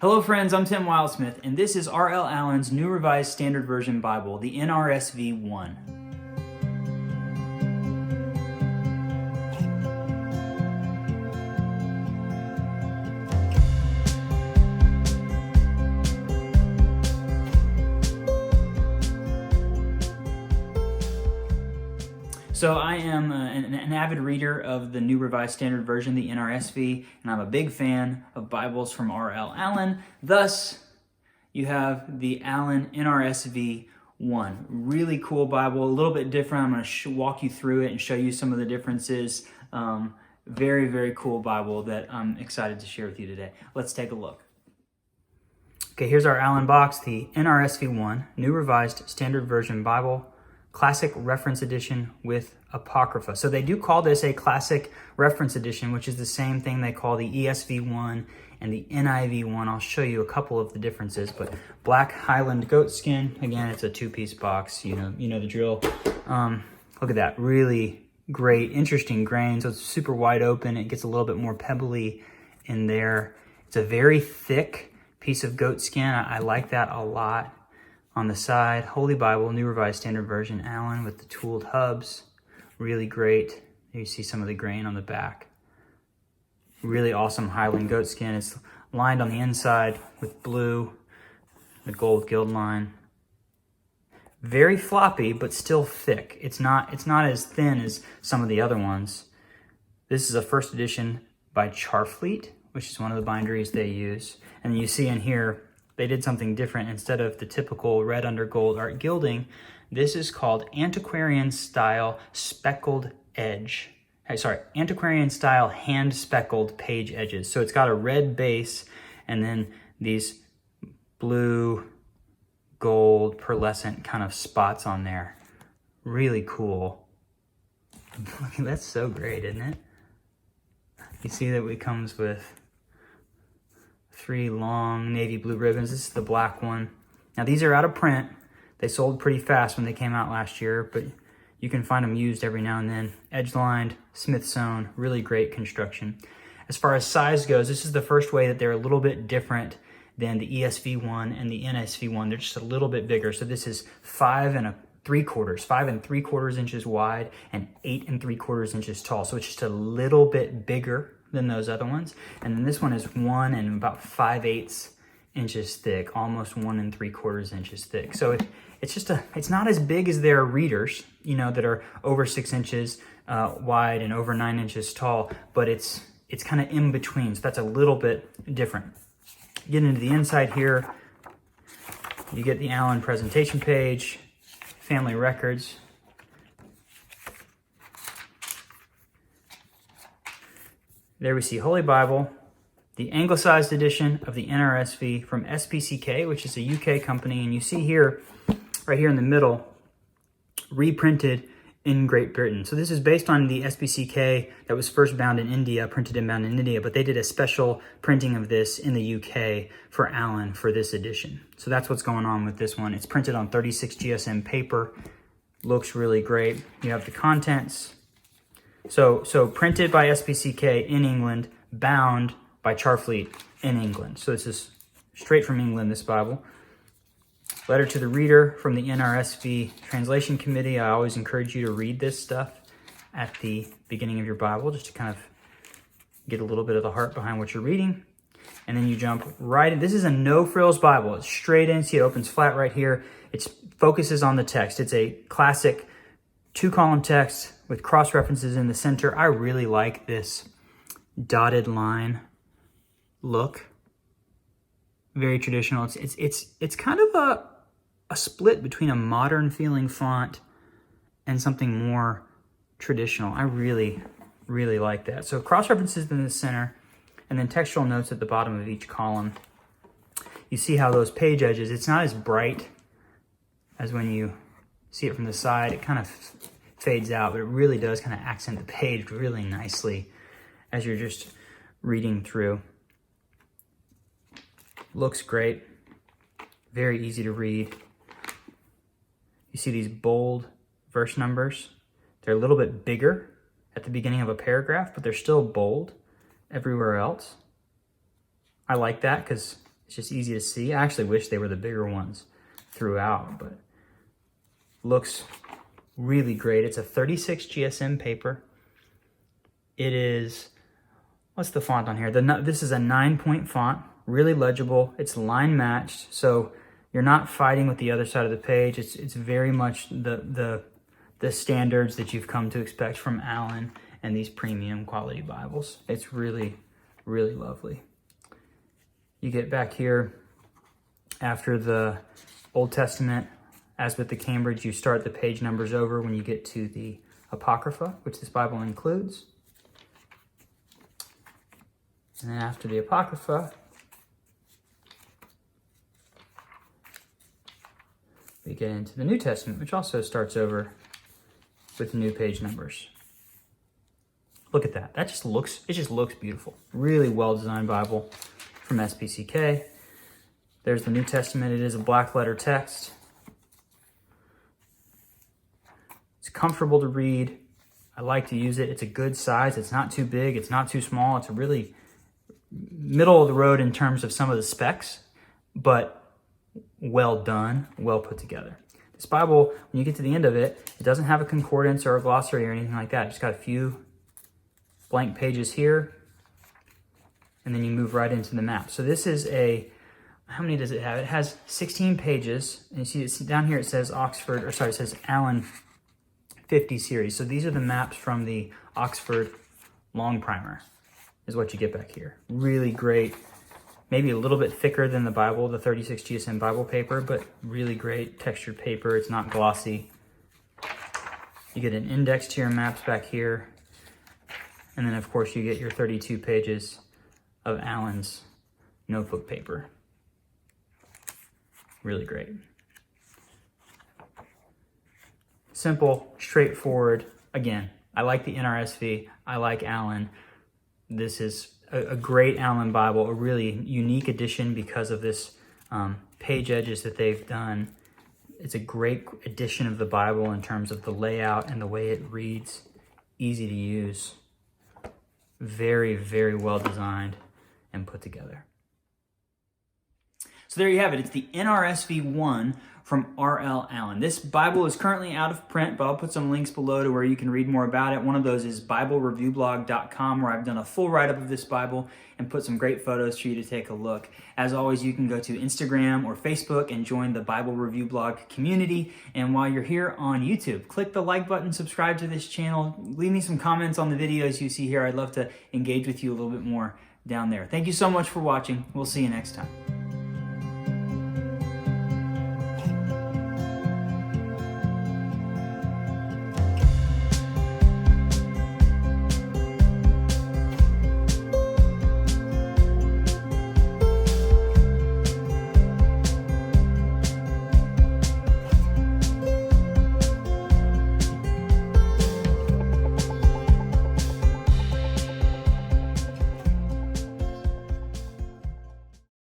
Hello friends, I'm Tim Wildsmith, and this is R.L. Allan's New Revised Standard Version Bible, the NRSV1. So I am an avid reader of the New Revised Standard Version, the NRSV, and I'm a big fan of Bibles from R.L. Allan. Thus, you have the Allan NRSV1. Really cool Bible, a little bit different. I'm going to walk you through it and show you some of the differences. Very, very cool Bible that I'm excited to share with you today. Let's take a look. Okay, here's our Allan box, the NRSV1, New Revised Standard Version Bible. Classic Reference Edition with Apocrypha. So they do call this a Classic Reference Edition, which is the same thing they call the ESV1 and the NIV1. I'll show you a couple of the differences, but black Highland goat skin. Again, it's a two-piece box. You know the drill. Look at that, really great, interesting grain. So it's super wide open. It gets a little bit more pebbly in there. It's a very thick piece of goat skin. I like that a lot. On the side, Holy Bible, New Revised Standard Version, Allan with the tooled hubs. Really great. You see some of the grain on the back. Really awesome Highland goat skin. It's lined on the inside with blue, the gold gild line. Very floppy, but still thick. It's not as thin as some of the other ones. This is a first edition by Charfleet, which is one of the binderies they use. And you see in here, they did something different. Instead of the typical red under gold art gilding, this is called antiquarian style speckled edge. Antiquarian style hand speckled page edges. So it's got a red base and then these blue, gold, pearlescent kind of spots on there. Really cool. That's so great, isn't it? You see that it comes with 3 long navy blue ribbons. This is the black one. Now these are out of print. They sold pretty fast when they came out last year, but you can find them used every now and then. Edge-lined, Smith sewn, really great construction. As far as size goes, this is the first way that they're a little bit different than the ESV1 and the NSV1. They're just a little bit bigger. So this is 5 3/4 inches wide and 8 3/4 inches tall. So it's just a little bit bigger than those other ones. And then this one is 1 and about 5/8 inches thick, almost 1 3/4 inches thick. So it's not as big as their readers, that are over 6 inches wide and over 9 inches tall, but it's kind of in between. So that's a little bit different. Get into the inside here, you get the Allan presentation page, family records. There we see Holy Bible, the anglicized edition of the NRSV from SPCK, which is a UK company. And you see here, right here in the middle, reprinted in Great Britain. So this is based on the SPCK that was first bound in India, printed and bound in India, but they did a special printing of this in the UK for Allan for this edition. So that's what's going on with this one. It's printed on 36 GSM paper. Looks really great. You have the contents. So printed by SPCK in England, bound by Charfleet in England. So this is straight from England, this Bible. Letter to the reader from the NRSV Translation Committee. I always encourage you to read this stuff at the beginning of your Bible, just to kind of get a little bit of the heart behind what you're reading. And then you jump right in. This is a no-frills Bible. It's straight in. See, it opens flat right here. It focuses on the text. It's a classic 2-column text with cross-references in the center. I really like this dotted line look. Very traditional. It's kind of a split between a modern feeling font and something more traditional. I really, really like that. So cross-references in the center and then textual notes at the bottom of each column. You see how those page edges, it's not as bright as when you see it from the side. It kind of fades out, but it really does kind of accent the page really nicely as you're just reading through. Looks great. Very easy to read. You see these bold verse numbers. They're a little bit bigger at the beginning of a paragraph, but they're still bold everywhere else. I like that because It's just easy to see. I actually wish they were the bigger ones throughout, but looks really great. It's a 36 GSM paper. It is, what's the font on here? This is a 9-point font, really legible. It's line matched, so you're not fighting with the other side of the page. It's very much the standards that you've come to expect from Allan and these premium quality Bibles. It's really, really lovely. You get back here after the Old Testament, as with the Cambridge, you start the page numbers over when you get to the Apocrypha, which this Bible includes. And then after the Apocrypha, we get into the New Testament, which also starts over with new page numbers. Look at that. It just looks beautiful. Really well-designed Bible from SPCK. There's the New Testament. It is a black letter text. It's comfortable to read. I like to use it. It's a good size. It's not too big. It's not too small. It's a really middle of the road in terms of some of the specs, but well done, well put together. This Bible, when you get to the end of it, it doesn't have a concordance or a glossary or anything like that. It's got a few blank pages here, and then you move right into the map. So this is how many does it have? It has 16 pages, and you see it's down here it says it says Allan 50 series. So these are the maps from the Oxford Long Primer, is what you get back here. Really great. Maybe a little bit thicker than the Bible, the 36 GSM Bible paper, but really great textured paper. It's not glossy. You get an index to your maps back here. And then, of course, you get your 32 pages of Allan's notebook paper. Really great. Simple, straightforward. Again, I like the NRSV. I like Allan. This is a great Allan Bible, a really unique edition because of this page edges that they've done. It's a great edition of the Bible in terms of the layout and the way it reads. Easy to use. Very, very well designed and put together. So there you have it. It's the NRSV1 from R.L. Allan. This Bible is currently out of print, but I'll put some links below to where you can read more about it. One of those is BibleReviewBlog.com, where I've done a full write-up of this Bible and put some great photos for you to take a look. As always, you can go to Instagram or Facebook and join the Bible Review Blog community. And while you're here on YouTube, click the like button, subscribe to this channel, leave me some comments on the videos you see here. I'd love to engage with you a little bit more down there. Thank you so much for watching. We'll see you next time.